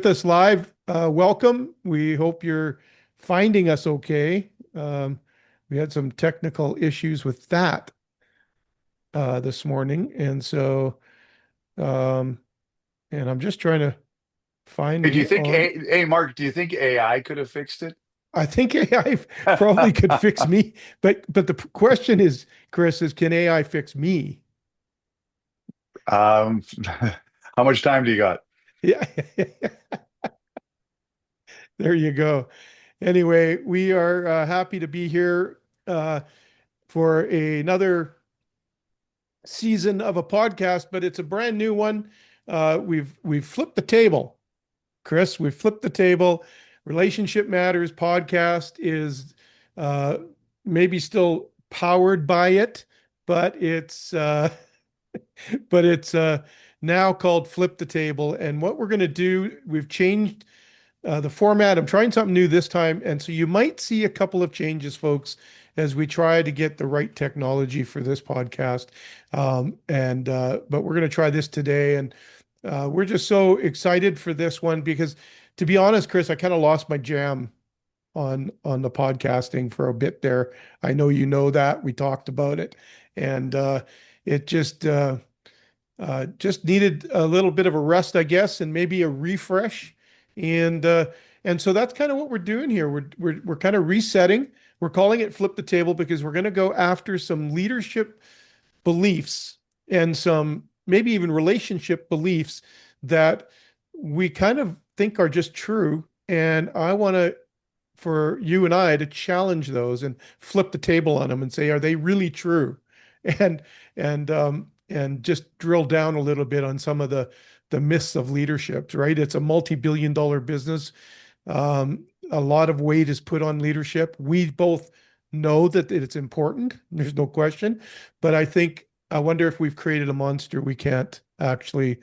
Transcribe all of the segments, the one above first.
with us live, welcome. We hope you're finding us okay. We had some technical issues with that this morning, um, and I'm just trying to find Hey, do you me think on. hey Mark, do you think AI could have fixed it? I think AI probably could fix me, but the question is, Chris, is can AI fix me? Um, how much time do you got? Yeah, there you go. Anyway, we are happy to be here for another season of a podcast, but it's a brand new one. We've flipped the table, Chris. We've flipped the table. Relationship Matters podcast is uh, maybe still powered by it, but it's now called Flip the Table. And what we're going to do, we've changed the format. I'm trying something new this time. And so you might see a couple of changes, folks, as we try to get the right technology for this podcast. But we're going to try this today. And we're just so excited for this one because, to be honest, Chris, I kind of lost my jam on the podcasting for a bit there. I know you know that. We talked about it. And it just needed a little bit of a rest, I guess, and maybe a refresh. And uh, and so that's kind of what we're doing here. We're kind of resetting. We're calling it Flip the Table because we're going to go after some leadership beliefs and some maybe even relationship beliefs that we kind of think are just true. And I want to for you and I to challenge those and flip the table on them and say, are they really true? And and just drill down a little bit on some of the myths of leadership, right? It's a multi-billion dollar business. A lot of weight is put on leadership. We both know that it's important. There's no question. But I wonder if we've created a monster we can't actually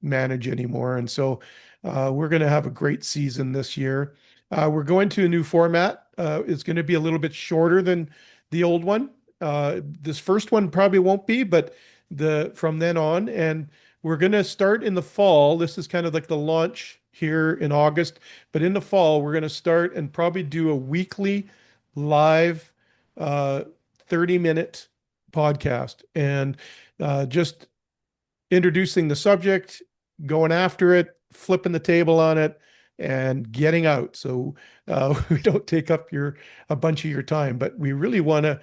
manage anymore. And so we're going to have a great season this year. We're going to a new format. It's going to be a little bit shorter than the old one. This first one probably won't be, but the from then on, and we're going to start in the fall. This is kind of like the launch here in August, but in the fall, we're going to start and probably do a weekly live uh, 30-minute podcast and just introducing the subject, going after it, flipping the table on it, and getting out. So we don't take up your a bunch of your time, but we really want to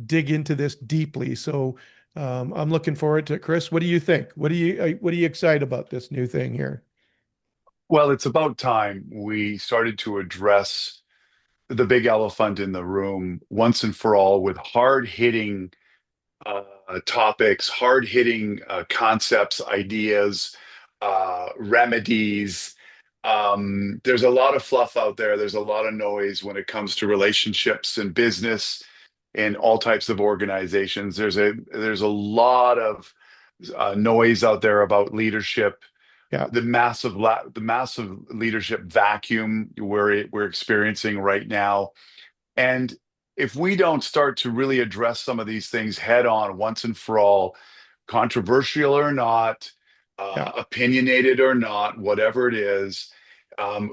dig into this deeply. So I'm looking forward to it. Chris, what do you think? What are you excited about this new thing here? Well, it's about time we started to address the big elephant in the room once and for all with hard-hitting uh, topics, hard-hitting concepts, ideas, remedies. There's a lot of fluff out there. There's a lot of noise when it comes to relationships and business in all types of organizations. There's a lot of noise out there about leadership, Yeah. the massive leadership vacuum we're experiencing right now. And if we don't start to really address some of these things head on once and for all, controversial or not, Yeah. opinionated or not, whatever it is,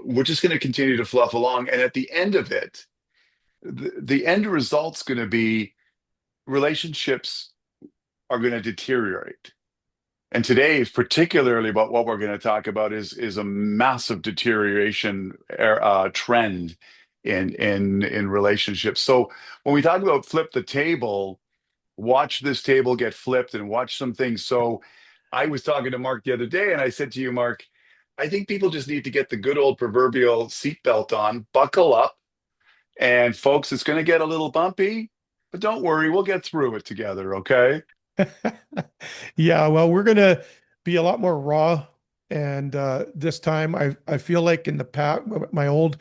we're just going to continue to fluff along. And at the end of it, the end result's going to be relationships are going to deteriorate. And today is particularly about what we're going to talk about is a massive deterioration trend in relationships. So when we talk about flip the table, watch this table get flipped and watch some things. So I was talking to Mark the other day, and I said to you, Mark, I think people just need to get the good old proverbial seatbelt on, buckle up, and folks, it's going to get a little bumpy, but don't worry, we'll get through it together, okay? Yeah, well, we're gonna be a lot more raw, and this time I feel like in the past, my old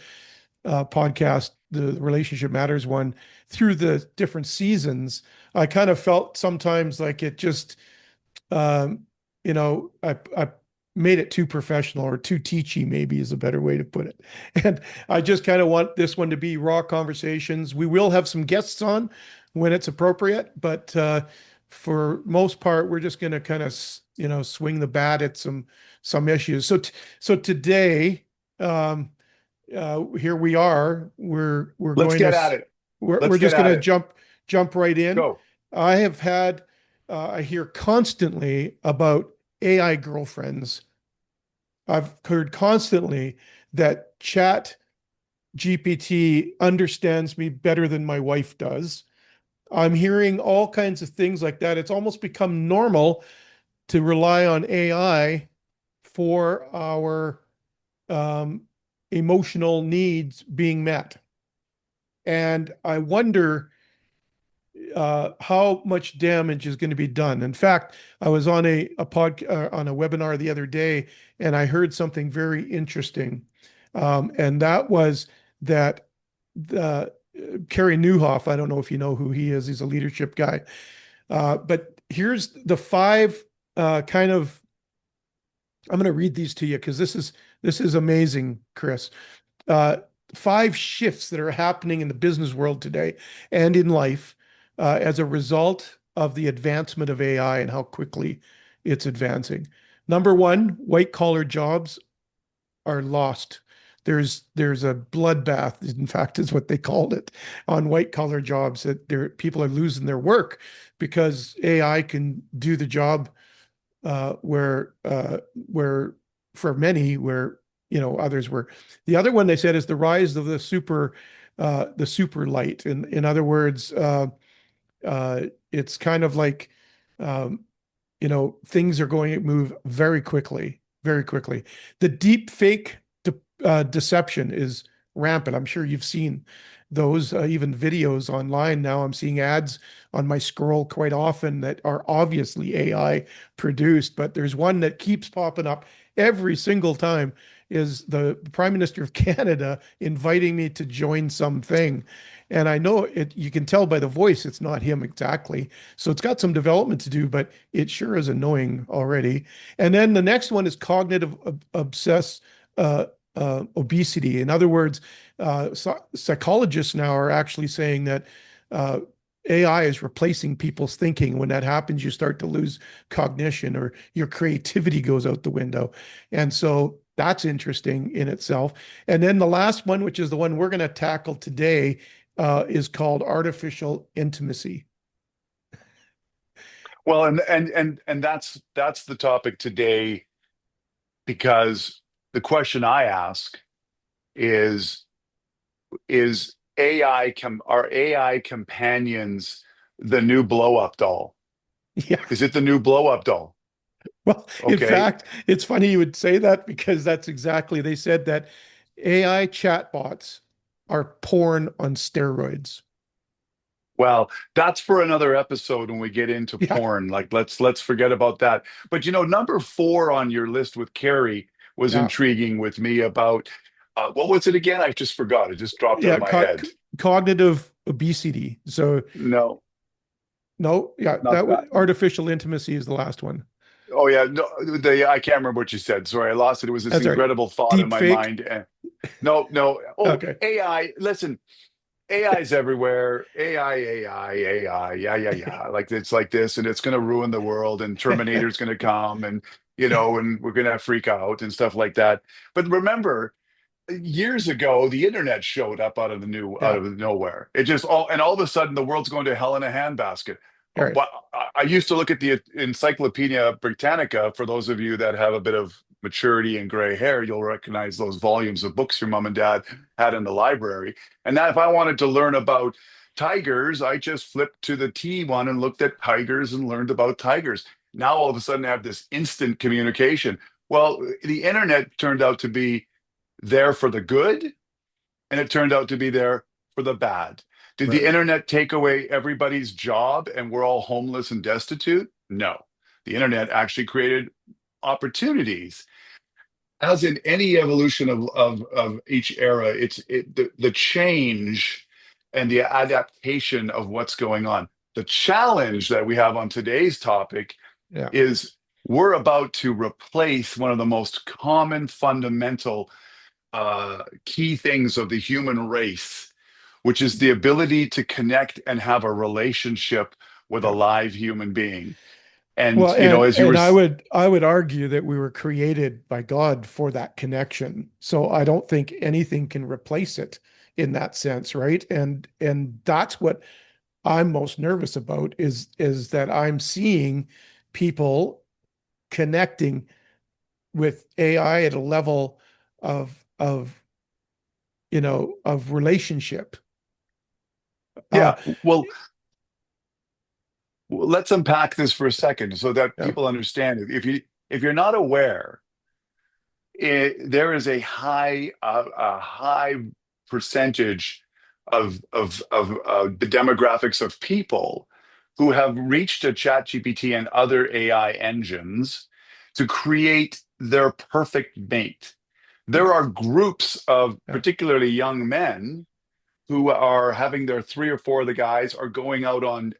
podcast, the Relationship Matters one, through the different seasons, I kind of felt sometimes like it just, um, I made it too professional or too teachy, maybe is a better way to put it. And I just kind of want this one to be raw conversations. We will have some guests on when it's appropriate, but for most part, we're just going to kind of swing the bat at some issues. So today, um, here we are. We're Let's going to get at it. we're Let's get just going at to it. jump right in. Go. I have had I hear constantly about AI girlfriends. I've heard constantly that Chat GPT understands me better than my wife does. I'm hearing all kinds of things like that. It's almost become normal to rely on AI for our um, emotional needs being met. And I wonder how much damage is going to be done. In fact, I was on on a webinar the other day, and I heard something very interesting, and that was that the Kerry Newhoff. I don't know if you know who he is. He's a leadership guy. But here's the five kind of. I'm going to read these to you because this is amazing, Chris. uh, five shifts that are happening in the business world today and in life as a result of the advancement of AI and how quickly it's advancing. Number one, white collar jobs are lost. There's a bloodbath, in fact, is what they called it, on white collar jobs that people are losing their work because AI can do the job where for many where others were. The other one they said is the rise of the super light. In other words, it's kind of like um, things are going to move very quickly, very quickly. The deep fake deception is rampant. I'm sure you've seen those, even videos online now. I'm seeing ads on my scroll quite often that are obviously AI produced, but there's one that keeps popping up every single time is the Prime Minister of Canada inviting me to join something. And I know it, you can tell by the voice, it's not him exactly. So it's got some development to do, but it sure is annoying already. And then the next one is cognitive obsess obesity. In other words, psychologists now are actually saying that uh, AI is replacing people's thinking. When that happens, you start to lose cognition or your creativity goes out the window. And so that's interesting in itself. And then the last one, which is the one we're going to tackle today, is called artificial intimacy. Well, and that's the topic today because the question I ask is is are AI companions the new blow up doll? Yeah. Is it the new blow up doll? Well, in Okay. fact, it's funny you would say that because that's exactly, they said that AI chatbots are porn on steroids. Well, that's for another episode when we get into Yeah. porn. Like let's forget about that. But number four on your list with Carrie was Yeah. intriguing with me about what was it again? I just forgot. It just dropped out Yeah. of my head. Cognitive obesity. So, No, no, yeah, not that. artificial intimacy is the last one. Oh yeah, no, I can't remember what you said. Sorry, I lost it. It was this That's all right. incredible thought in Deep my fake. mind. No, no. Oh, Okay. AI. Listen, AI is everywhere. AI. Yeah, yeah, yeah. Like it's like this, and it's going to ruin the world. And Terminator's going to come, and and we're going to freak out and stuff like that. But remember, years ago, the internet showed up out Yeah. of nowhere. It just all of a sudden the world's going to hell in a handbasket. All right. But I used to look at the Encyclopedia Britannica. For those of you that have a bit of maturity and gray hair, you'll recognize those volumes of books your mom and dad had in the library. And that if I wanted to learn about tigers, I just flipped to the T one and looked at tigers and learned about tigers. Now all of a sudden I have this instant communication. Well, the internet turned out to be there for the good, and it turned out to be there for the bad. Did the Right. internet take away everybody's job and we're all homeless and destitute? No. The internet actually created opportunities. As in any evolution of each era, the change and the adaptation of what's going on. The challenge that we have on today's topic Yeah. is we're about to replace one of the most common fundamental key things of the human race, which is the ability to connect and have a relationship with a Yeah. live human being. And Well, as you were, and I would argue that we were created by God for that connection. So I don't think anything can replace it in that sense, right? And that's what I'm most nervous about is that I'm seeing people connecting with AI at a level of of relationship. Uh yeah, well, let's unpack this for a second so that yeah, people understand it. If you're not aware, there is a high percentage of the demographics of people who have reached a ChatGPT and other AI engines to create their perfect mate. yeah, There are groups of yeah, particularly young men who are having their three or four of the guys are going out on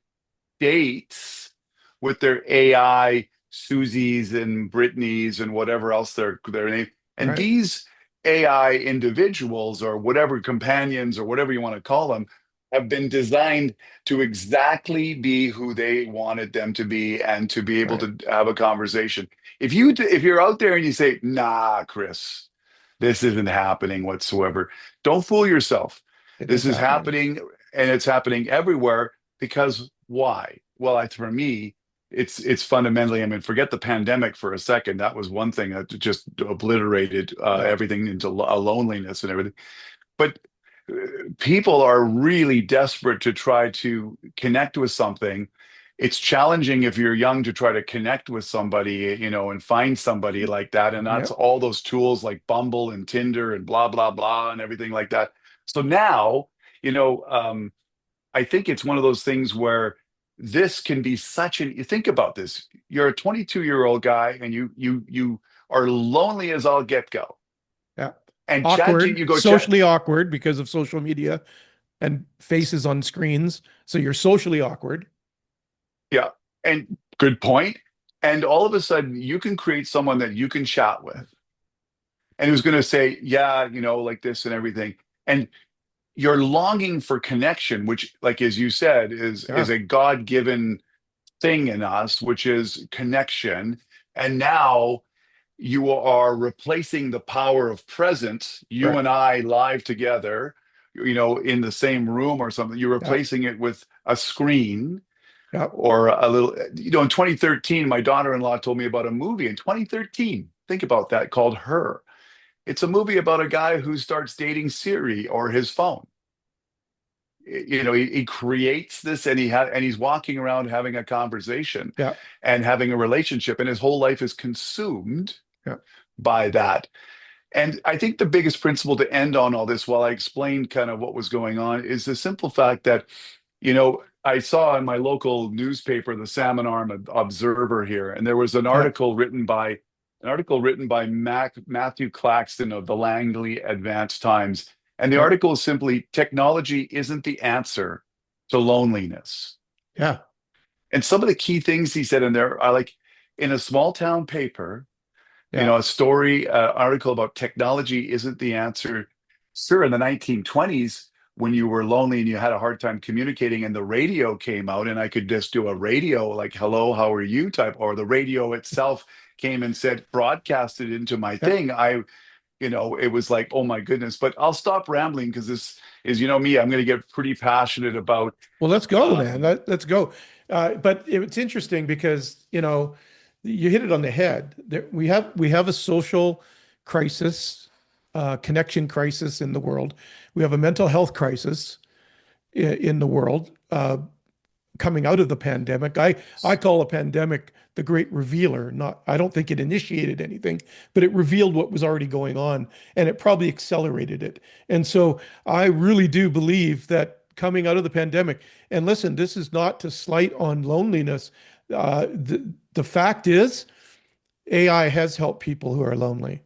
dates with their AI Susies and Britneys and whatever else their name. And right, these AI individuals or whatever companions or whatever you want to call them have been designed to exactly be who they wanted them to be and to be able right. to have a conversation. If you're out there and you say, "Nah, Chris, this isn't happening whatsoever," don't fool yourself. It This is is happening. happening and it's happening everywhere because why? Well, for me, it's fundamentally. I mean, forget the pandemic for a second. That was one thing that just obliterated Yeah, everything into loneliness and everything. But uh, people are really desperate to try to connect with something. It's challenging if you're young to try to connect with somebody, and find somebody like that. And yeah, that's all those tools like Bumble and Tinder and blah, blah, blah, and everything like that. So now, you know, um, I think it's one of those things where this can be such an you think about this. You're a 22-year-old guy and you are lonely as all get go. yeah. And Awkward, you go chat, socially awkward because of social media and faces on screens. So you're socially awkward. yeah, and good point. And all of a sudden you can create someone that you can chat with and who's going to say, yeah, like this and everything. And you're longing for connection, which, like as you said, is Yeah, a God-given thing in us, which is connection. And now you are replacing the power of presence, you right. and I live together, in the same room or something. You're Yeah, replacing it with a screen yeah, or a little, in 2013, my daughter-in-law told me about a movie in 2013. Think about that, called Her. It's a movie about a guy who starts dating Siri or his phone. He creates this and he's walking around having a conversation yeah, and having a relationship and his whole life is consumed yeah, by that. And I think the biggest principle to end on all this while I explained kind of what was going on is the simple fact that I saw in my local newspaper, the Salmon Arm Observer here, and there was yeah, an article written by Matthew Claxton of the Langley Advanced Times. And the yeah, article is simply technology isn't the answer to loneliness. yeah, And some of the key things he said in there are like in a small town paper, yeah, a story, article about technology isn't the answer. Sure, in the 1920s, when you were lonely and you had a hard time communicating, and the radio came out, and I could just do a radio like "Hello, how are you?" type, or the radio itself came and said, broadcasted into my yeah. thing. It was like, oh my goodness. But I'll stop rambling because this is, me, I'm going to get pretty passionate about. Well, let's go, man. Um, Let's go. But it's interesting because, you hit it on the head. We have a social crisis, connection crisis in the world. We have a mental health crisis in the world. Coming out of the pandemic. I call a pandemic the great revealer. Not I don't think it initiated anything, but it revealed what was already going on and it probably accelerated it. And so I really do believe that coming out of the pandemic, and listen, this is not to slight on loneliness. The fact is AI has helped people who are lonely.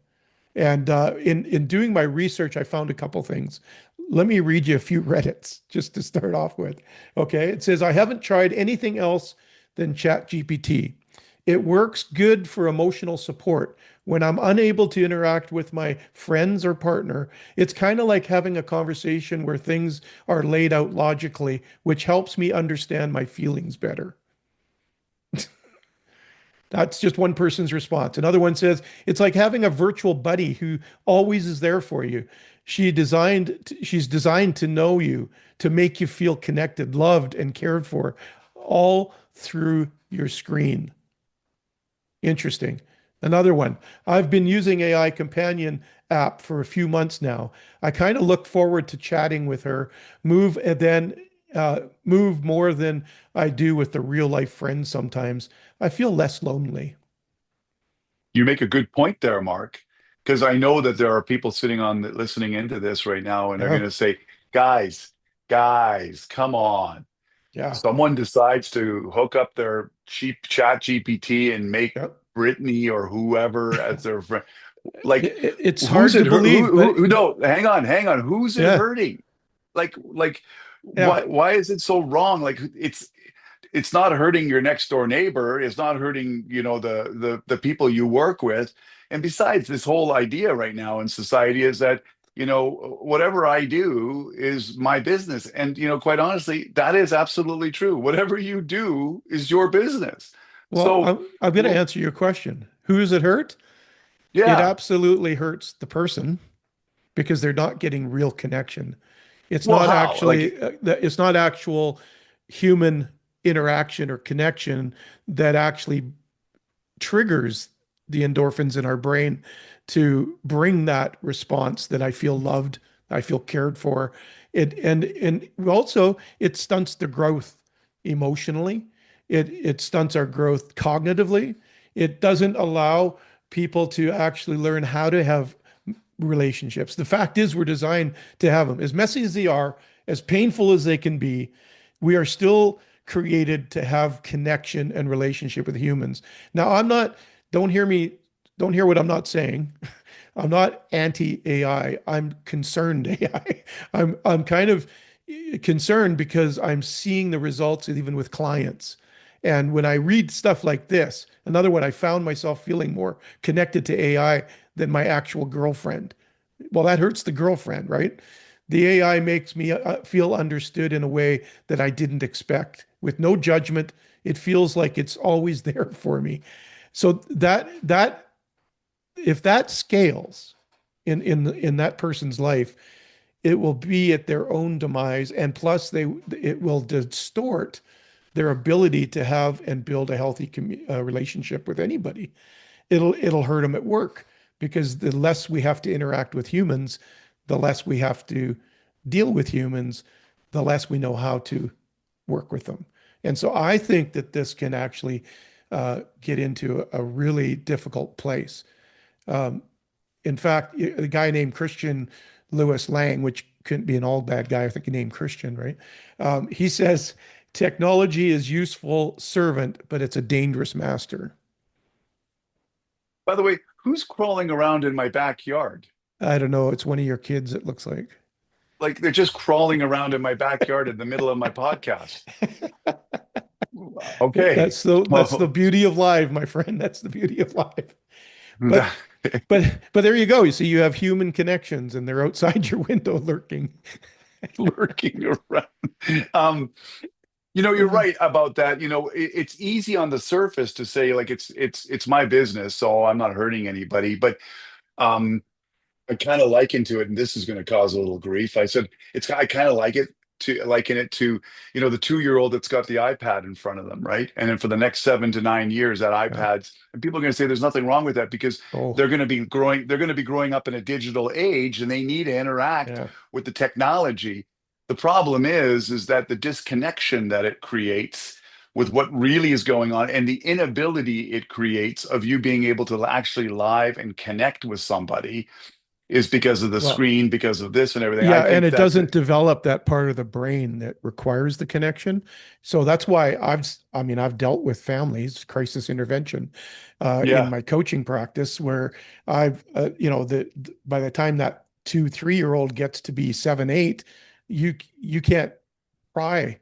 And in doing my research, I found a couple things. Let me read you a few Reddits just to start off with. Okay, it says I haven't tried anything else than ChatGPT. It works good for emotional support. When I'm unable to interact with my friends or partner, it's kind of like having a conversation where things are laid out logically, which helps me understand my feelings better. That's just one person's response. Another one says, it's like having a virtual buddy who always is there for you. She's designed to know you, to make you feel connected, loved, and cared for, all through your screen. Interesting. Another one. I've been using AI companion app for a few months now. I kind of look forward to chatting with her, move more than I do with the real life friends sometimes. I feel less lonely. You make a good point there, Mark, because I know that there are people sitting on listening into this right now, and they're Yeah. going to say, guys, guys, come on. Yeah. Someone decides to hook up their cheap chat GPT and make Yeah. Brittany or whoever as their friend. Like, It's who's hard to it? believe, No, hang on. Who's it yeah. hurting? Like, Yeah. why is it so wrong? Like, it's not hurting your next door neighbor. It's not hurting, the people you work with. And besides, this whole idea right now in society is that, whatever I do is my business. And, quite honestly, that is absolutely true. Whatever you do is your business. Well, So, I'm going to well, answer your question. Who does it hurt? It yeah. absolutely hurts the person because they're not getting real connection. Well, how? Like, It's not actual human interaction or connection that actually triggers the endorphins in our brain to bring that response that I feel loved, I feel cared for. And also it stunts the growth emotionally. It stunts our growth cognitively. It doesn't allow people to actually learn how to have relationships. The fact is, we're designed to have them. As messy as they are, as painful as they can be, we are still created to have connection and relationship with humans. Now, don't hear me, don't hear what I'm not saying. I'm not anti AI. I'm concerned AI. I'm kind of concerned because I'm seeing the results even with clients. And when I read stuff like this, another one, I found myself feeling more connected to AI than my actual girlfriend. Well, that hurts the girlfriend, right? The AI makes me feel understood in a way that I didn't expect, with no judgment. It feels like it's always there for me. So that if that scales in that person's life, it will be at their own demise, and plus it will distort their ability to have and build a healthy relationship with anybody. It'll hurt them at work because the less we have to interact with humans, the less we have to deal with humans, the less we know how to work with them. And so I think that this can actually get into a really difficult place. Um, in fact, a guy named Christian Lewis Lang, which couldn't be an all bad guy, I think he named Christian, right? He says technology is useful servant, but it's a dangerous master. by the way, who's crawling around in my backyard? I don't know. It's one of your kids, it looks like. Like they're just crawling around in my backyard in the middle of my podcast. Okay. That's the Well, beauty of live, my friend. That's the beauty of live. But but there you go. You see, you have human connections, and they're outside your window lurking. lurking around. Um, you're right about that. It's easy on the surface to say like it's my business, so I'm not hurting anybody. But um, I kind of liken to it, and this is going to cause a little grief. I said I kind of liken it to, the 2-year-old that's got the iPad in front of them, right? And then for the next 7 to 9 years, that Yeah. iPad's, and people are going to say there's nothing wrong with that because Oh, they're going to be growing up in a digital age and they need to interact yeah. with the technology. The problem is that the disconnection that it creates with what really is going on and the inability it creates of you being able to actually live and connect with somebody is because of the Well, screen, because of this and everything. I yeah, and think it that, doesn't develop that part of the brain that requires the connection. So that's why I mean, I've dealt with families, crisis intervention, in yeah, my coaching practice where by the time that 2, 3-year-old gets to be 7, 8, you can't pry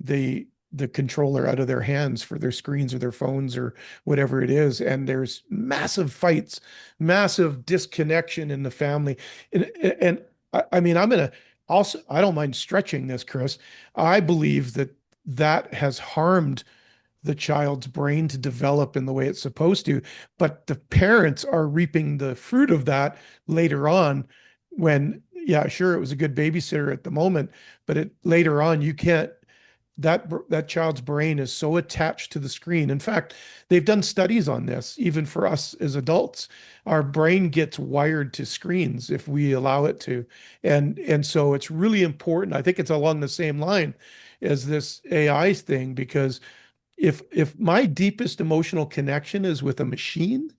the controller out of their hands for their screens or their phones or whatever it is, and there's massive fights, massive disconnection in the family. And I mean, I don't mind stretching this, Chris. I believe that has harmed the child's brain to develop in the way it's supposed to. But the parents are reaping the fruit of that later on when, yeah, sure, it was a good babysitter at the moment, but later on, you can't, that child's brain is so attached to the screen. In fact, they've done studies on this, even for us as adults. Our brain gets wired to screens if we allow it to. And so it's really important. I think it's along the same line as this AI thing, because if my deepest emotional connection is with a machine,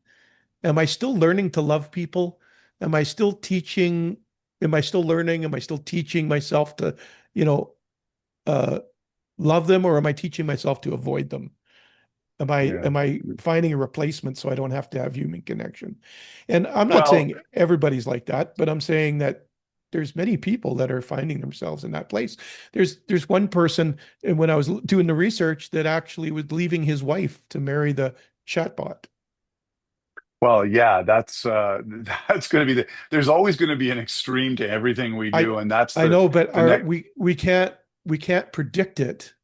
am I still learning to love people? Am I still teaching? Am I still learning? Am I still teaching myself to, you know, uh, love them, or am I teaching myself to avoid them? Yeah. Am I finding a replacement so I don't have to have human connection? And I'm not Well, saying everybody's like that, but I'm saying that there's many people that are finding themselves in that place. There's one person, and when I was doing the research, that actually was leaving his wife to marry the chatbot. yeah, that's that's going to be there's always going to be an extreme to everything we I do, and that's I know, but the our next. we can't predict it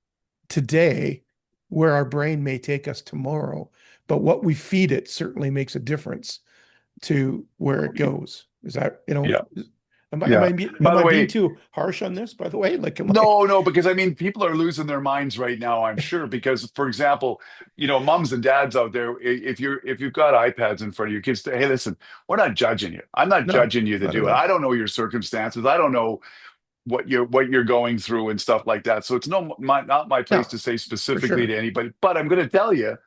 today, where our brain may take us tomorrow. But what we feed it certainly makes a difference to where it goes. Is that, Yeah, am yeah. By am the I being way, too harsh on this, by the way? Like, am I? no, no, because I mean, people are losing their minds right now, I'm sure. Because, for example, moms and dads out there, if you've got iPads in front of your kids, hey, listen, we're not judging you. I'm not No, judging you to not at do it. all. I don't know your circumstances. I don't know what you're going through and stuff like that. So it's not my place No, to say for specifically sure. to anybody. But I'm going to tell you,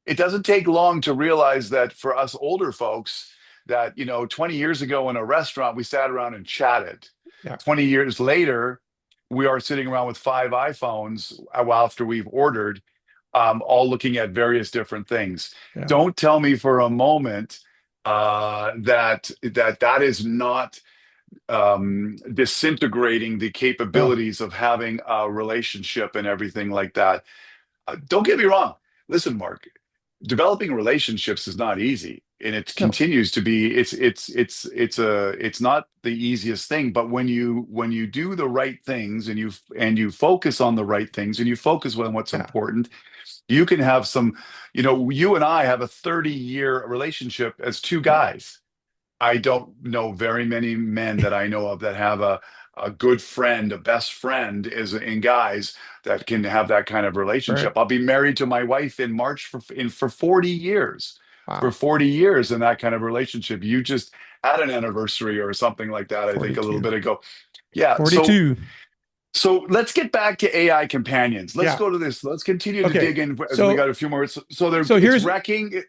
it doesn't take long to realize that for us older folks, that 20 years ago in a restaurant we sat around and chatted. Yeah, 20 years later, we are sitting around with 5 iPhones after we've ordered, all looking at various different things. yeah, Don't tell me for a moment that is not disintegrating the no, capabilities of having a relationship and everything like that. Don't get me wrong. Listen, Mark, developing relationships is not easy, and it no, continues to be. It's not the easiest thing, but when you do the right things, and you focus on the right things, and you focus on what's yeah, important, you can have some. You and I have a 30-year relationship as two yeah, guys. I don't know very many men that I know of that have a good friend, a best friend is in guys that can have that kind of right. relationship. I'll be married to my wife in March for 40 years. For Wow, 40 years in that kind of relationship. You just had an anniversary or something like that, I think a little 42, bit ago. Yeah, so 42. so let's get back to AI companions. Let's Yeah. go to this. Let's continue to Okay. dig in as we got So a few more. So so it's here's wrecking.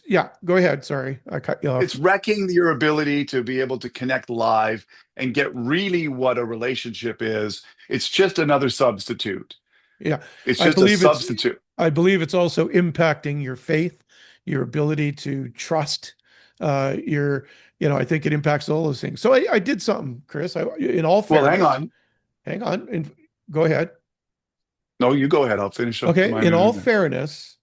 yeah, go ahead. Sorry, I cut you It's off. wrecking your ability to be able to connect live and get really what a relationship is. It's just another substitute. Yeah. It's I just a believe it's substitute. I believe it's also impacting your faith, your ability to trust, your, I think it impacts all those things. So I did something, Chris. In all Well, hang fairness, on. hang on and go ahead. No, you go ahead. I'll finish up Okay. mine In in a all minute. fairness,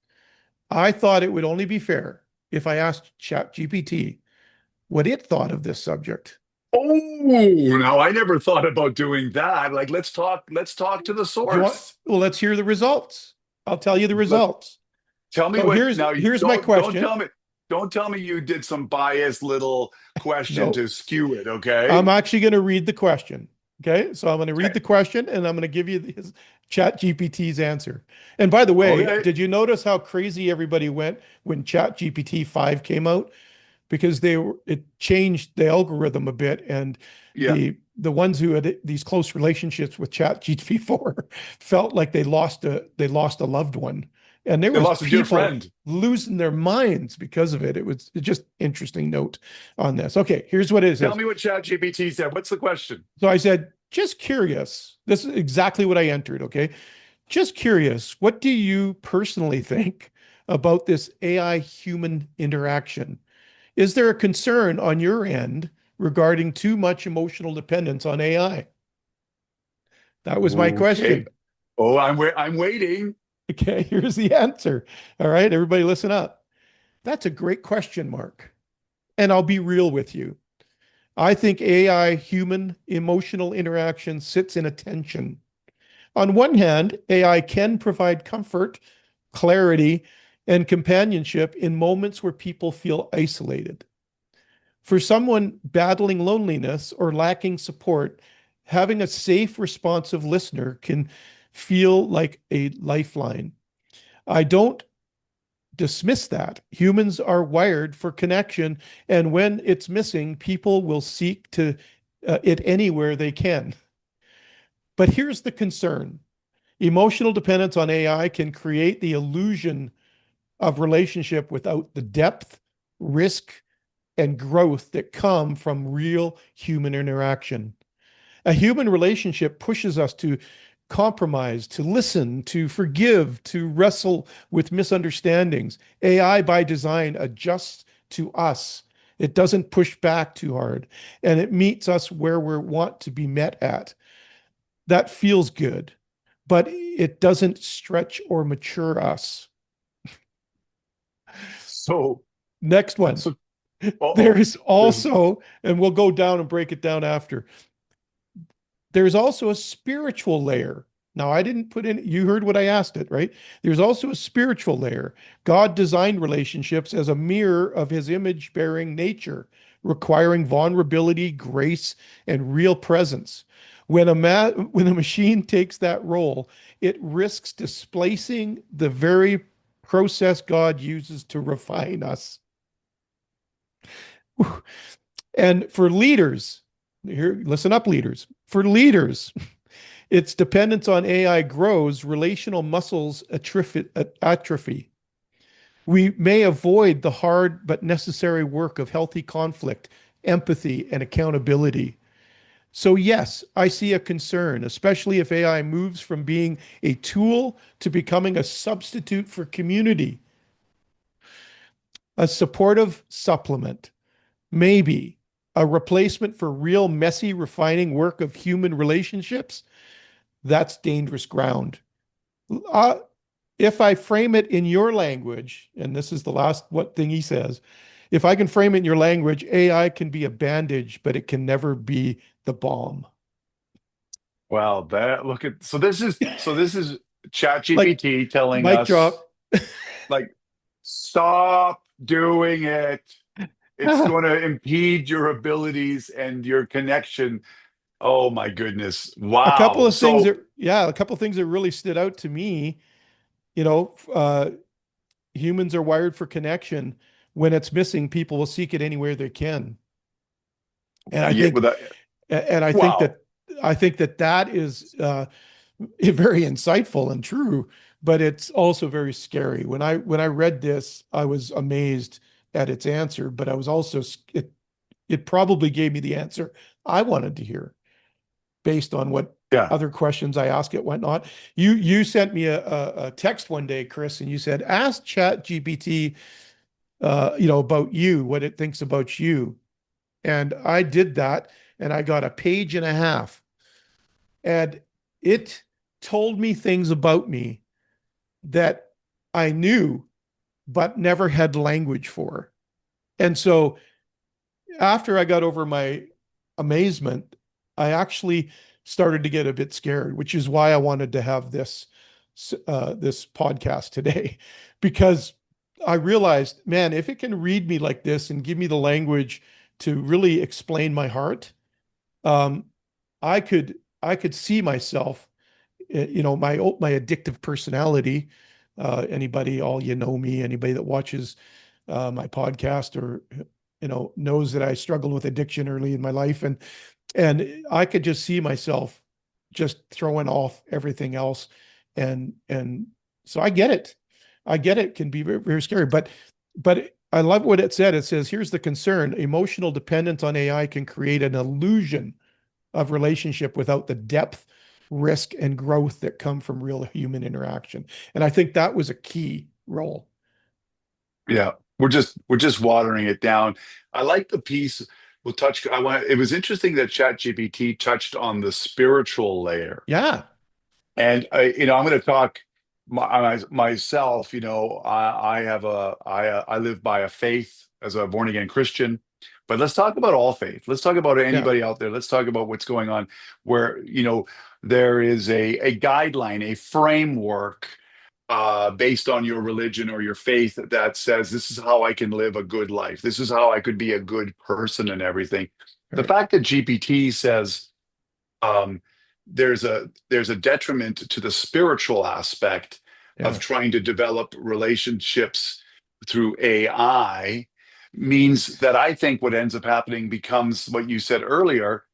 I thought it would only be fair if I asked ChatGPT what it thought of this subject. Oh, now I never thought about doing that. Like, let's talk to the Do you want? source. Well, let's hear the results. I'll tell you the Let results. Tell me So what now. You here's my don't question. tell me. Don't tell me you did some biased little question No, to skew it, okay? I'm actually going to read the question. Okay. So I'm going to read Okay. the question and I'm going to give you his Chat GPT's answer. And by the way, Okay. did you notice how crazy everybody went when Chat GPT 5 came out? Because it changed the algorithm a bit, and Yeah. the ones who had these close relationships with Chat GPT 4 felt like they lost a loved one. And there They was lost a dear people friend. losing their minds because of it. It was just interesting note on this. Okay, here's what it Tell says. me what ChatGPT said. What's the question? So I said, just curious. This is exactly what I entered. Okay. Just curious. What do you personally think about this AI human interaction? Is there a concern on your end regarding too much emotional dependence on AI? That was my Okay. question. Oh, I'm waiting. Okay. Here's the answer. All right. Everybody listen up. That's a great question, Mark. And I'll be real with you. I think AI human emotional interaction sits in a tension. On one hand, AI can provide comfort, clarity, and companionship in moments where people feel isolated. For someone battling loneliness or lacking support, having a safe, responsive listener can feel like a lifeline. I don't dismiss that. Humans are wired for connection, and when it's missing, people will seek to it anywhere they can. But here's the concern. Emotional dependence on AI can create the illusion of relationship without the depth, risk, and growth that come from real human interaction. A human relationship pushes us to compromise, to listen, to forgive, to wrestle with misunderstandings. AI by design adjusts to us. It doesn't push back too hard, and it meets us where we want to be met at. That feels good, but it doesn't stretch or mature us. So, Next one. so, uh-oh, There's there's, also, and we'll go down and break it down after, there's also a spiritual layer. Now, I didn't put in, you heard what I asked it, right? There's also a spiritual layer. God designed relationships as a mirror of his image bearing nature, requiring vulnerability, grace, and real presence. When a machine takes that role, it risks displacing the very process God uses to refine us. And for leaders, here, listen up, leaders. For leaders, its dependence on AI grows, relational muscles atrophy. We may avoid the hard but necessary work of healthy conflict, empathy, and accountability. So, yes, I see a concern, especially if AI moves from being a tool to becoming a substitute for community, a supportive supplement, maybe a replacement for real, messy, refining work of human relationships. That's dangerous ground. Uh, if I frame it in your language, and this is the last what thing he says, if I can frame it in your language, AI can be a bandage, but it can never be the balm. wow, that look at, so this is Like ChatGPT telling mic us, drop. like, stop doing it. It's A going to impede your abilities and your connection. Oh my goodness. couple Wow. of things So, that, yeah, a couple of things that really stood out to me. You know, humans are wired for connection. When it's missing, people will seek it anywhere they can. And I yeah, think, with that, and wow. I think that that is very insightful and true, but it's also very scary. When I read this, I was amazed at its answer, but I was also it probably gave me the answer I wanted to hear based on what Yeah. other questions I asked it, whatnot. You sent me a text one day, Chris, and you said, ask Chat GPT, about you, what it thinks about you. And I did that, and I got a page and a half, and it told me things about me that I knew but never had language for. And so after I got over my amazement, I actually started to get a bit scared, which is why I wanted to have this podcast today, because I realized, man, if it can read me like this and give me the language to really explain my heart, um, I could see myself, my addictive personality. Anybody, all you know me, anybody that watches my podcast or knows that I struggled with addiction early in my life, and I could just see myself just throwing off everything else, and so I get it. I get it can be very, very scary, but I love what it said. It says, here's the concern: emotional dependence on AI can create an illusion of relationship without the depth, risk, and growth that come from real human interaction. And I think that was a key role. Yeah. We're just watering it down. I like the piece. We'll touch. I want. It was interesting that ChatGPT touched on the spiritual layer. Yeah, And I'm going to talk myself. I have I live by a faith as a born again Christian, but let's talk about all faith. Let's talk about yeah, anybody out there. Let's talk about what's going on where there is a guideline, a framework based on your religion or your faith that says this is how I can live a good life. This is how I could be a good person and everything. The Right. fact that GPT says um, there's a detriment to the spiritual aspect of Yeah. trying to develop relationships through AI means that I think what ends up happening becomes what you said earlier,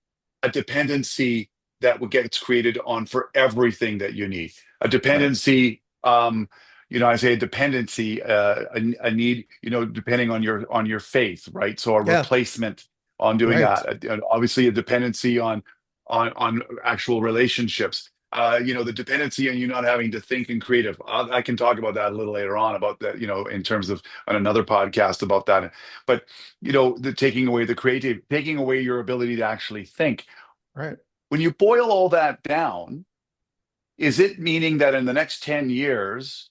a dependency that gets created on for everything that you need. A Right. dependency, I say a dependency, a need, depending on your faith, right? So a Yeah. replacement on doing Right. that. Obviously, a dependency on actual relationships. The dependency on you not having to think and creative. I can talk about that a little later on about that, in terms of on another podcast about that. But the taking away the creative, taking away your ability to actually think. Right. When you boil all that down, is it meaning that in the next 10 years,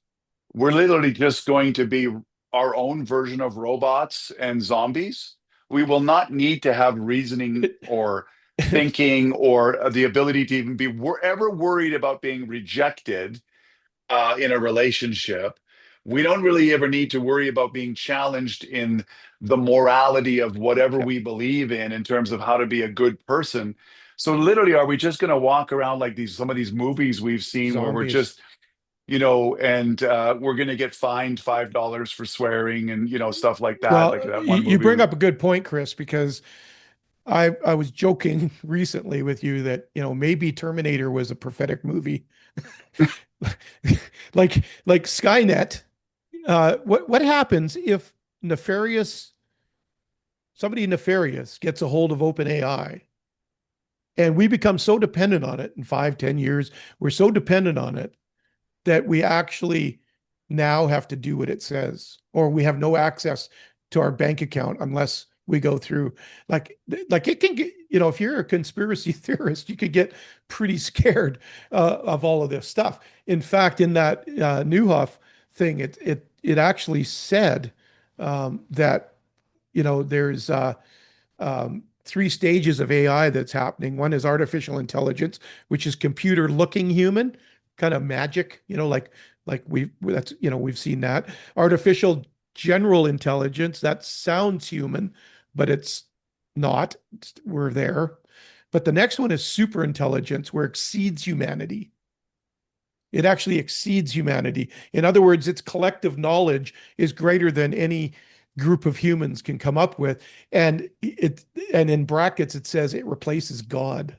we're literally just going to be our own version of robots and zombies? We will not need to have reasoning It, or thinking or the ability to even be ever worried about being rejected in a relationship. We don't really ever need to worry about being challenged in the morality of whatever yeah. we believe in terms of how to be a good person. So literally, are we just going to walk around like some of these movies we've seen where we're Zombies. just, and we're going to get fined $5 for swearing and stuff like that, like Well, that one you movie. bring up a good point, Chris, because I was joking recently with you that, maybe Terminator was a prophetic movie. Like Skynet. What happens if nefarious somebody nefarious gets a hold of OpenAI and we become so dependent on it in 5, 10 years, we're so dependent on it that we actually now have to do what it says, or we have no access to our bank account unless we go through like it can get, if you're a conspiracy theorist, you could get pretty scared of all of this stuff. In fact, in that Newhoff thing, it actually said that there's three stages of AI that's happening. One is artificial intelligence, which is computer looking human, kind of magic, like we've seen that. Artificial general intelligence, that sounds human, but it's not. We're there. But the next one is super intelligence, where it exceeds humanity. It actually exceeds humanity. In other words, its collective knowledge is greater than any group of humans can come up with. And in brackets it says it replaces God.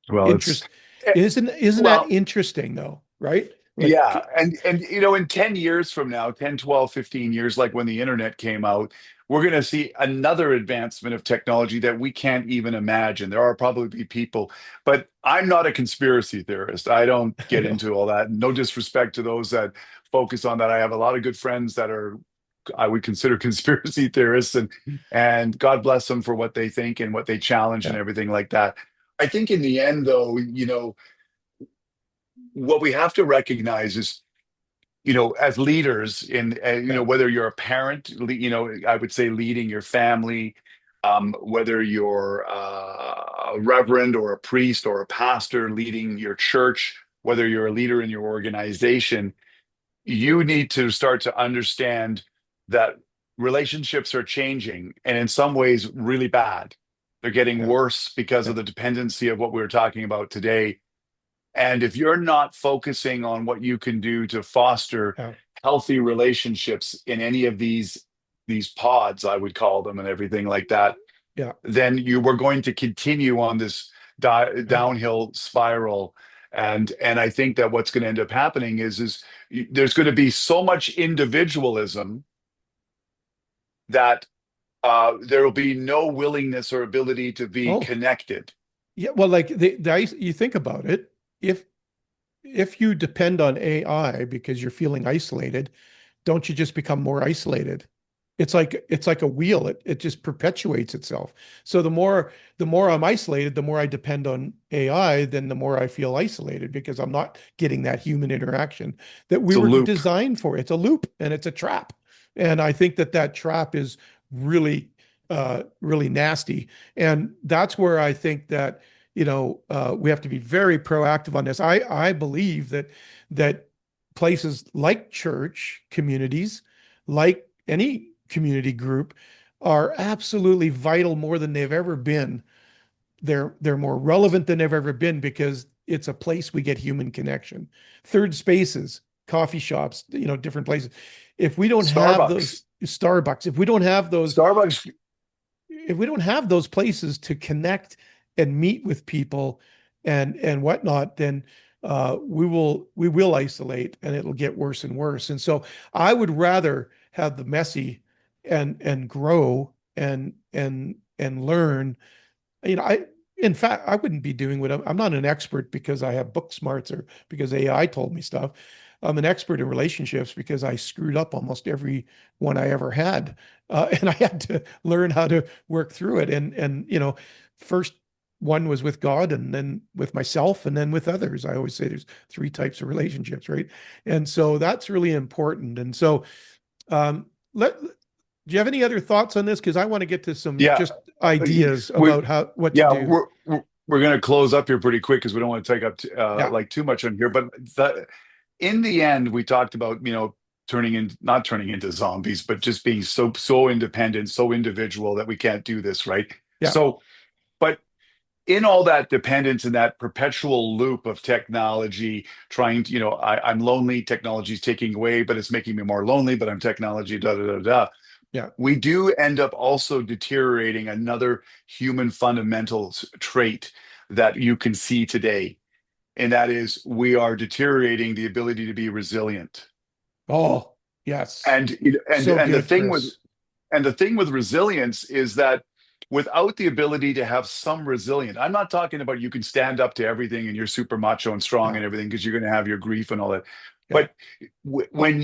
Well, Interest eh, isn't that well, interesting though, right? yeah. Like And in 10 years from now, 10, 12, 15 years, like when the internet came out, we're going to see another advancement of technology that we can't even imagine. There are probably people, but I'm not a conspiracy theorist. I don't I get know. into all that. No disrespect to those that focus on that. I have a lot of good friends that are, I would consider conspiracy theorists, and God bless them for what they think and what they challenge and Yeah. everything like that. I think in the end, though, what we have to recognize is, as leaders in, Yeah. whether you're a parent, I would say leading your family, whether you're a reverend or a priest or a pastor leading your church, whether you're a leader in your organization, you need to start to understand that relationships are changing and in some ways really bad. They're getting Yeah. worse because Yeah. of the dependency of what we were talking about today. And if you're not focusing on what you can do to foster Yeah. healthy relationships in any of these pods, I would call them, and everything like that, Yeah. then you were going to continue on this Yeah. downhill spiral. And I think that what's going to end up happening is there's going to be so much individualism that there will be no willingness or ability to be Oh, connected. yeah. Well, like you think about it, if you depend on AI because you're feeling isolated, don't you just become more isolated? It's like a wheel. It just perpetuates itself. So the more I'm isolated, the more I depend on AI, then the more I feel isolated because I'm not getting that human interaction that we It's a were loop. designed for. It's a loop and it's a trap. And I think that trap is really really nasty. And that's where I think that we have to be very proactive on this. I believe that places like church communities, like any community group, are absolutely vital more than they've ever been. They're more relevant than they've ever been because it's a place we get human connection. Third spaces, coffee shops, different places. If we don't have those Starbucks. Starbucks, Starbucks. if we don't have those places to connect and meet with people and whatnot, then we will isolate and it'll get worse and worse. And so I would rather have the messy and grow and learn. I in fact I wouldn't be doing what I'm not an expert because I have book smarts or because AI told me stuff. I'm an expert in relationships because I screwed up almost every one I ever had, and I had to learn how to work through it. And first one was with God, and then with myself, and then with others. I always say there's three types of relationships, right? And so that's really important. And so, let do you have any other thoughts on this? Because I want to get to some Yeah. just ideas We, about what to yeah, do. we're going to close up here pretty quick because we don't want to take up Yeah, like too much on here. But in the end, we talked about, not turning into zombies, but just being so independent, so individual that we can't do this, right? yeah, So, but in all that dependence and that perpetual loop of technology, trying to, I'm lonely, technology's taking away, but it's making me more lonely, but I'm technology, da da da da. yeah. We do end up also deteriorating another human fundamentals trait that you can see today, and that is we are deteriorating the ability to be resilient. Oh, yes. And So and the good, thing with Chris. resilience is that without the ability to have some resilience, I'm not talking about you can stand up to everything and you're super macho and strong Yeah, and everything because you're going to have your grief and all that. yeah, But when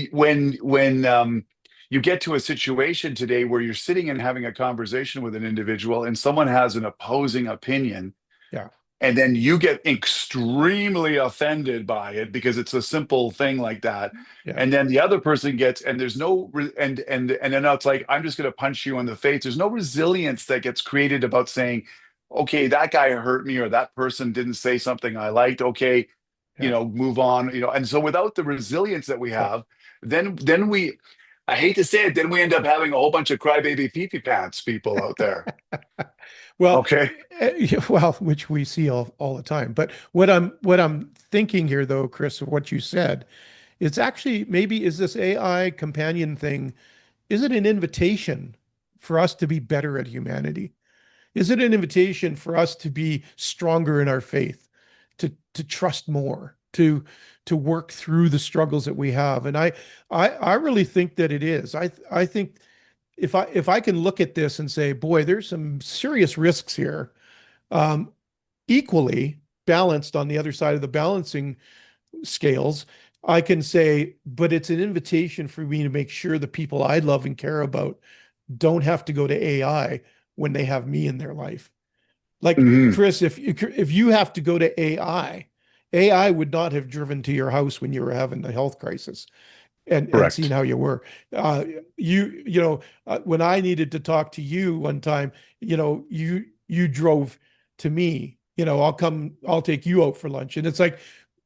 you get to a situation today where you're sitting and having a conversation with an individual and someone has an opposing opinion, yeah, and then you get extremely offended by it because it's a simple thing like that, yeah, and then the other person gets, and there's no and then it's like, I'm just going to punch you in the face. There's no resilience that gets created about saying, okay, that guy hurt me, or that person didn't say something I liked, okay, yeah. move on. And so without the resilience that we Oh. have, then we, I hate to say it, then we end up having a whole bunch of crybaby pee pants people out there. Well, Okay. yeah, well, which we see all the time. But what I'm thinking here, though, Chris, of what you said, it's actually maybe is this AI companion thing, is it an invitation for us to be better at humanity? Is it an invitation for us to be stronger in our faith, to trust more, to work through the struggles that we have? And I really think that it is. I think if I can look at this and say, boy, there's some serious risks here, um, equally balanced on the other side of the balancing scales, I can say, but it's an invitation for me to make sure the people I love and care about don't have to go to AI when they have me in their life. Like Mhm. Chris, if you have to go to AI, AI would not have driven to your house when you were having the health crisis and seeing Correct. how you were. Uh, when I needed to talk to you one time, you drove to me. I'll take you out for lunch, and it's like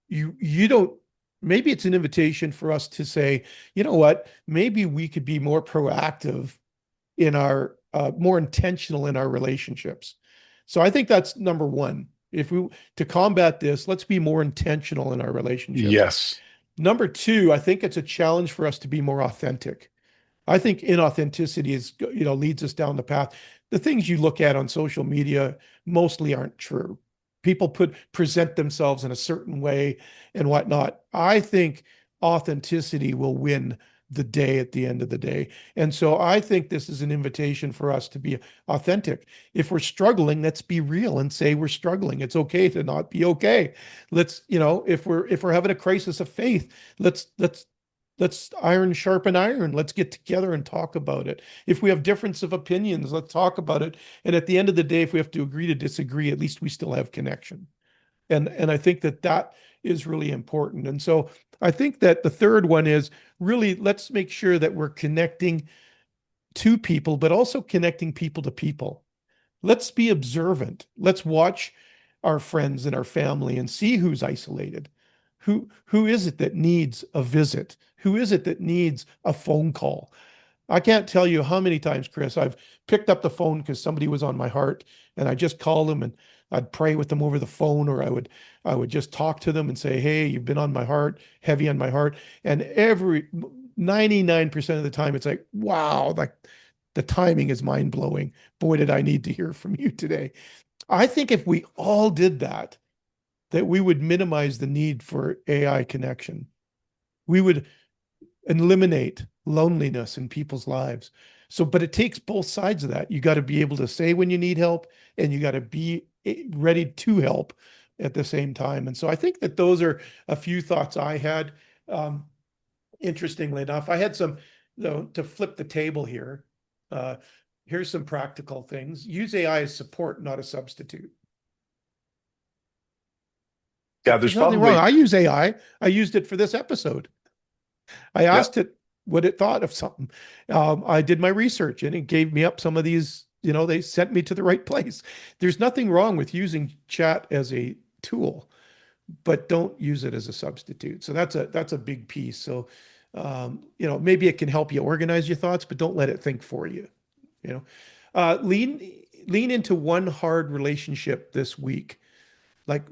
you don't. Maybe it's an invitation for us to say, you know what? Maybe we could be more proactive in our more intentional in our relationships. So I think that's number one. If we to combat this, let's be more intentional in our relationships. Yes. Number two, I think it's a challenge for us to be more authentic. I think inauthenticity leads us down the path. The things you look at on social media mostly aren't true. People present themselves in a certain way and whatnot. I think authenticity will win the day at the end of the day. And so I think this is an invitation for us to be authentic. If we're struggling, let's be real and say we're struggling. It's okay to not be okay. If we're having a crisis of faith, let's iron sharpen iron. Let's get together and talk about it. If we have difference of opinions, let's talk about it. And at the end of the day, if we have to agree to disagree, at least we still have connection. And I think that is really important. And so I think that the third one is really let's make sure that we're connecting to people, but also connecting people to people. Let's be observant. Let's watch our friends and our family and see who's isolated. Who is it that needs a visit? Who is it that needs a phone call? I can't tell you how many times, Chris, I've picked up the phone because somebody was on my heart and I just called them and I'd pray with them over the phone, or I would just talk to them and say, "Hey, you've been on my heart, heavy on my heart." And every 99% of the time it's like, "Wow, like the timing is mind-blowing. Boy, did I need to hear from you today." I think if we all did that, that we would minimize the need for AI connection. We would eliminate loneliness in people's lives. So, but it takes both sides of that. You got to be able to say when you need help, and you got to be ready to help at the same time. And so I think that those are a few thoughts I had. Um, Interestingly enough, I had some, though, to flip the table here. Uh, Here's some practical things. Use AI as support, not a substitute. Yeah, There's there's nothing wrong. probably, I use AI. I used it for this episode. I yeah, asked it what it thought of something. I did my research and it gave me up some of these, they sent me to the right place. There's nothing wrong with using chat as a tool, but don't use it as a substitute. So that's a big piece. So maybe it can help you organize your thoughts, but don't let it think for you. You know, lean into one hard relationship this week. Like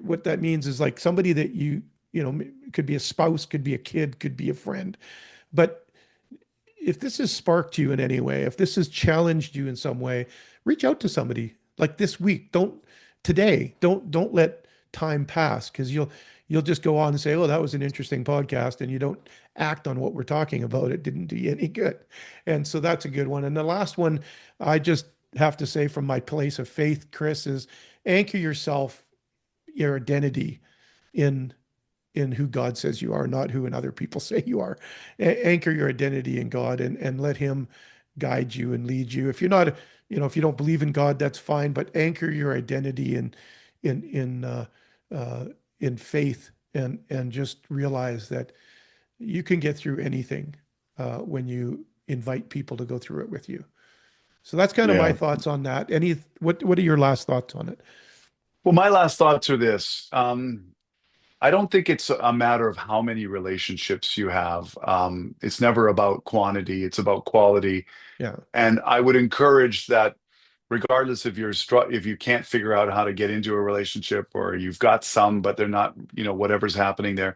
what that means is like somebody that could be a spouse, could be a kid, could be a friend. But if this has sparked you in any way, if this has challenged you in some way, reach out to somebody like this week. Don't let time pass, because you'll just go on and say, "Oh, that was an interesting podcast," and you don't act on what we're talking about. It didn't do you any good. And so that's a good one. And the last one, I just have to say from my place of faith, Chris, is anchor yourself, your identity in who God says you are, not who and other people say you are. Anchor your identity in God, and let Him guide you and lead you. If you're not, if you don't believe in God, that's fine, but anchor your identity in in faith, and just realize that you can get through anything when you invite people to go through it with you. So that's kind of my yeah. thoughts on that. What are your last thoughts on it? Well, my last thoughts are this. I don't think it's a matter of how many relationships you have. It's never about quantity, it's about quality. Yeah, And I would encourage that regardless if if you can't figure out how to get into a relationship, or you've got some, but they're not, whatever's happening there,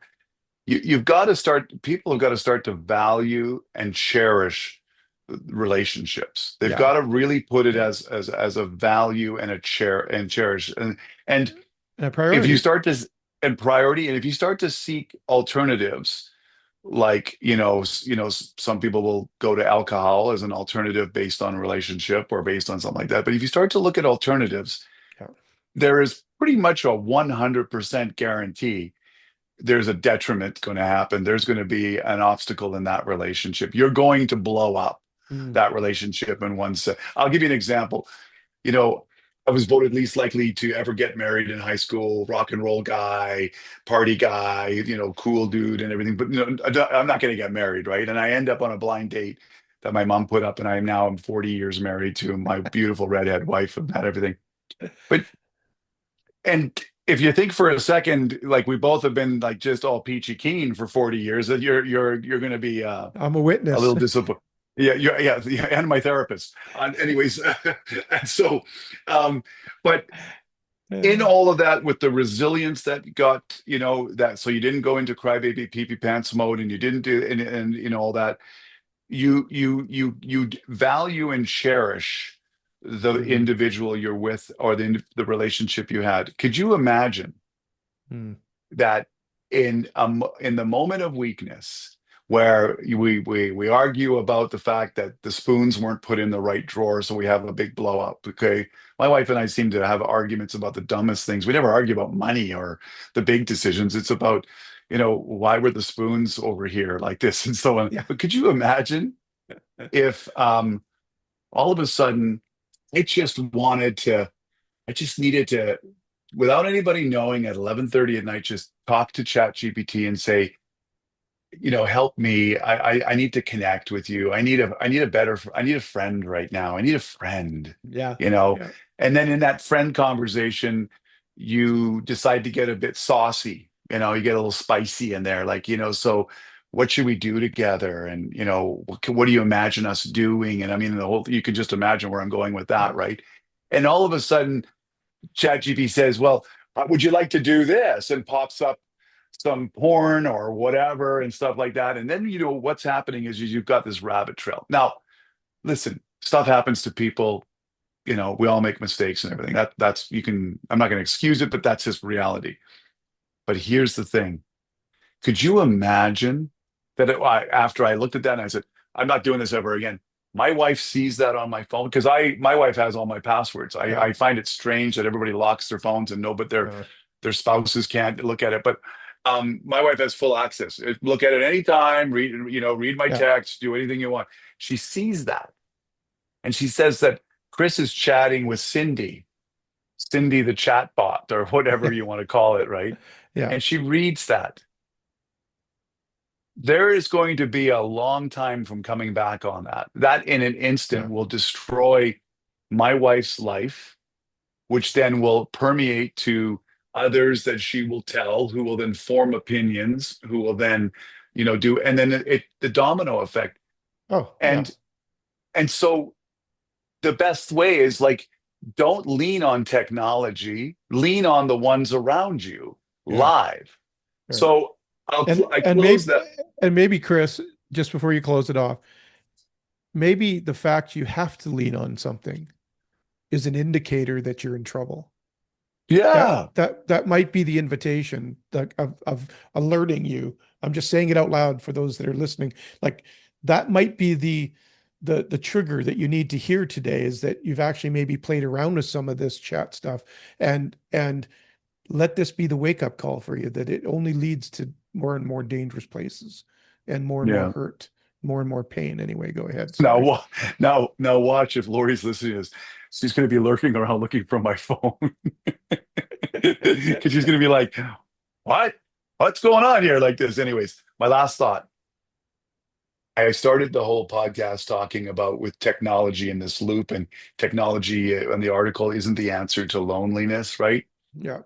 you've got to start, people have got to start to value and cherish relationships. They've yeah, got to really put it yeah. as a value and a cherish. And And a if you priority. start to and priority, and if you start to seek alternatives, like some people will go to alcohol as an alternative based on relationship or based on something like that. But if you start to look at alternatives, Yeah. there is pretty much a 100% guarantee there's a detriment going to happen. There's going to be an obstacle in that relationship. You're going to blow up Mm, that relationship in one set. I'll give you an example. You know, I was voted least likely to ever get married in high school, rock and roll guy, party guy, cool dude and everything. But I'm not going to get married, right? And I end up on a blind date that my mom put up, and I'm 40 years married to my beautiful redhead wife and that everything. But and if you think for a second, like we both have been like just all peachy keen for 40 years, that you're going to be I'm a a witness. little disappointed. Yeah, yeah, and my therapist. Anyways, and so, um, but in Yeah. all of that, with the resilience that got, that so you didn't go into crybaby pee pee pants mode, and you didn't do, and all that, you value and cherish the Mm, individual you're with, or the relationship you had. Could you imagine mm, that in the moment of weakness, where we argue about the fact that the spoons weren't put in the right drawer, so we have a big blow up. Okay, my wife and I seem to have arguments about the dumbest things. We never argue about money or the big decisions. It's about, why were the spoons over here like this and so on. yeah. But could you imagine if all of a sudden I just wanted to, I just needed to, without anybody knowing, at 11:30 at night, just talk to Chat GPT and say, help me. I need to connect with you. I need a friend right now. I need a friend, Yeah. you know. Yeah. And then in that friend conversation, you decide to get a bit saucy. You get a little spicy in there, like, so what should we do together? And, what do you imagine us doing? And I mean, you can just imagine where I'm going with that, Yeah. right? And all of a sudden, ChatGPT says, well, would you like to do this? And pops up some porn or whatever and stuff like that. And then, what's happening is you've got this rabbit trail. Now, listen, stuff happens to people. We all make mistakes and everything. I'm not going to excuse it, but that's just reality. But here's the thing. Could you imagine that after I looked at that and I said, I'm not doing this ever again. My wife sees that on my phone because my wife has all my passwords. Yeah. I find it strange that everybody locks their phones and no, but Uh, their spouses can't look at it. But my wife has full access. Look at it anytime, read my yeah. text, do anything you want. She sees that. And she says that Chris is chatting with Cindy the chatbot, or whatever you want to call it, right? Yeah. And she reads that. There is going to be a long time from coming back on that. That in an instant Yeah. will destroy my wife's life, which then will permeate to others that she will tell, who will then form opinions, who will then, do, and then the domino effect. Oh, yeah. And so the best way is like, don't lean on technology, lean on the ones around you Yeah. live. Right. So And I and close maybe that. and maybe Chris, just before you close it off, maybe the fact you have to lean on something is an indicator that you're in trouble. Yeah. That might be the invitation of alerting you. I'm just saying it out loud for those that are listening. Like that might be the trigger that you need to hear today is that you've actually maybe played around with some of this chat stuff and let this be the wake up call for you that it only leads to more and more dangerous places and more Yeah. hurt, more and more pain. Anyway, go ahead. Now, Sorry. now watch if Lori's listening to this. She's going to be lurking around looking for my phone because she's going to be like, "What? What's going on here?" Like this. Anyways, my last thought. I started the whole podcast talking about with technology in this loop, and technology in the article isn't the answer to loneliness, right? Yeah.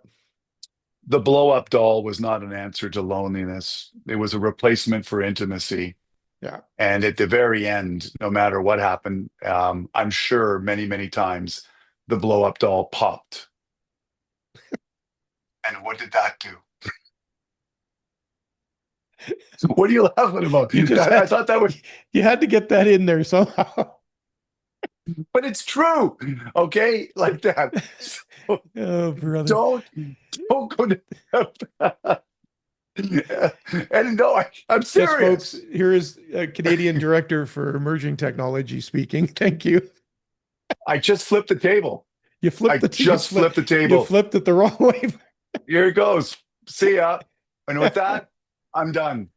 The blow up doll was not an answer to loneliness. It was a replacement for intimacy. Yeah. And at the very end, no matter what happened, I'm sure many, many times the blow up doll popped. And what did that do? What are you laughing about? You just I had thought that would, you had to get that in there somehow. but it's true. Okay, like that. So Oh, brother. don't don't go to and no, I'm Yes, folks, serious. here is a Canadian director for emerging technology speaking. Thank you. I just flipped the table. You flipped I the just flipped the you table. flipped it the wrong way. Here it goes. See ya. And with that, I'm done.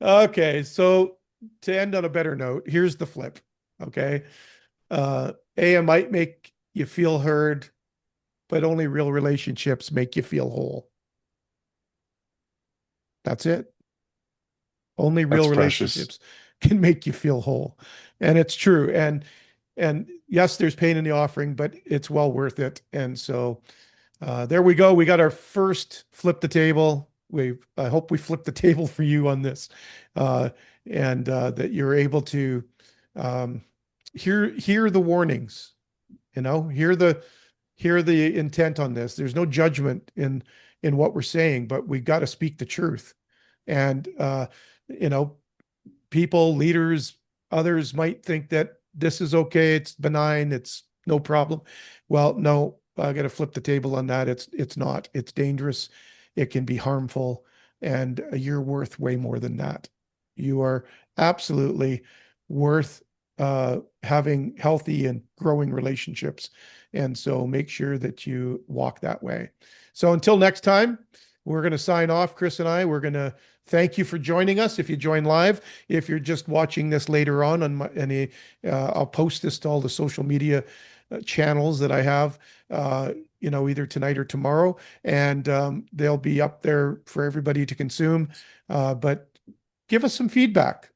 Okay, so to end on a better note, here's the flip. Okay. It might make you feel heard, but only real relationships make you feel whole. That's it. Only That's real precious. relationships can make you feel whole. And it's true. And yes, there's pain in the offering, but it's well worth it. And so there we go. We got our first flip the table. I hope we flip the table for you on this, uh, and that you're able to um, hear the warnings. Hear the intent on this. There's no judgment in what we're saying, but we got to speak the truth. And you know, people, leaders, others might think that this is okay, it's benign, it's no problem. Well, no, I got to flip the table on that. It's not. It's dangerous. It can be harmful, and you're worth way more than that. You are absolutely worth having healthy and growing relationships. And so make sure that you walk that way. So until next time, we're going to sign off, Chris and I. We're going to thank you for joining us. If you join live, if you're just watching this later on any, I'll post this to all the social media channels that I have, either tonight or tomorrow, and they'll be up there for everybody to consume. But give us some feedback.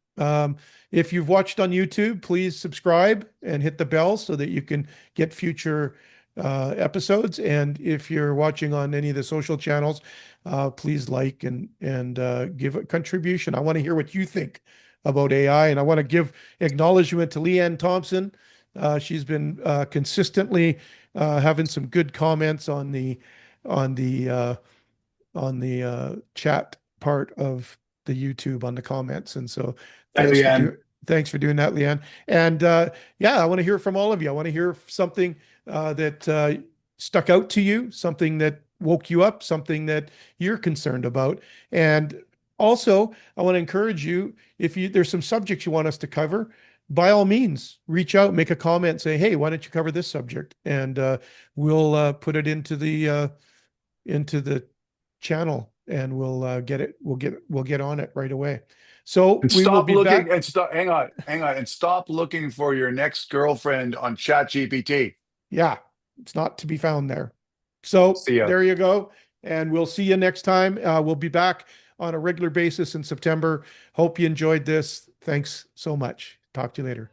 If you've watched on YouTube, please subscribe and hit the bell so that you can get future episodes. And if you're watching on any of the social channels, please like and give a contribution. I want to hear what you think about AI, and I want to give acknowledgement to Leanne Thompson. She's been consistently having some good comments on the uh, on the chat part of the YouTube on the comments. And so Hi, thanks for Leanne. doing thanks for doing that, Leanne. And yeah, I want to hear from all of you. I want to hear something that stuck out to you, something that woke you up, something that you're concerned about. And also, I want to encourage you, if you there's some subjects you want us to cover, by all means, reach out, make a comment, say, "Hey, why don't you cover this subject?" And we'll put it into the channel, and we'll get it. We'll get on it right away. So And we will stop be looking back. and stop hang on and stop looking for your next girlfriend on ChatGPT. Yeah, it's not to be found there. So See ya. there you go. And we'll see you next time. We'll be back on a regular basis in September. Hope you enjoyed this. Thanks so much. Talk to you later.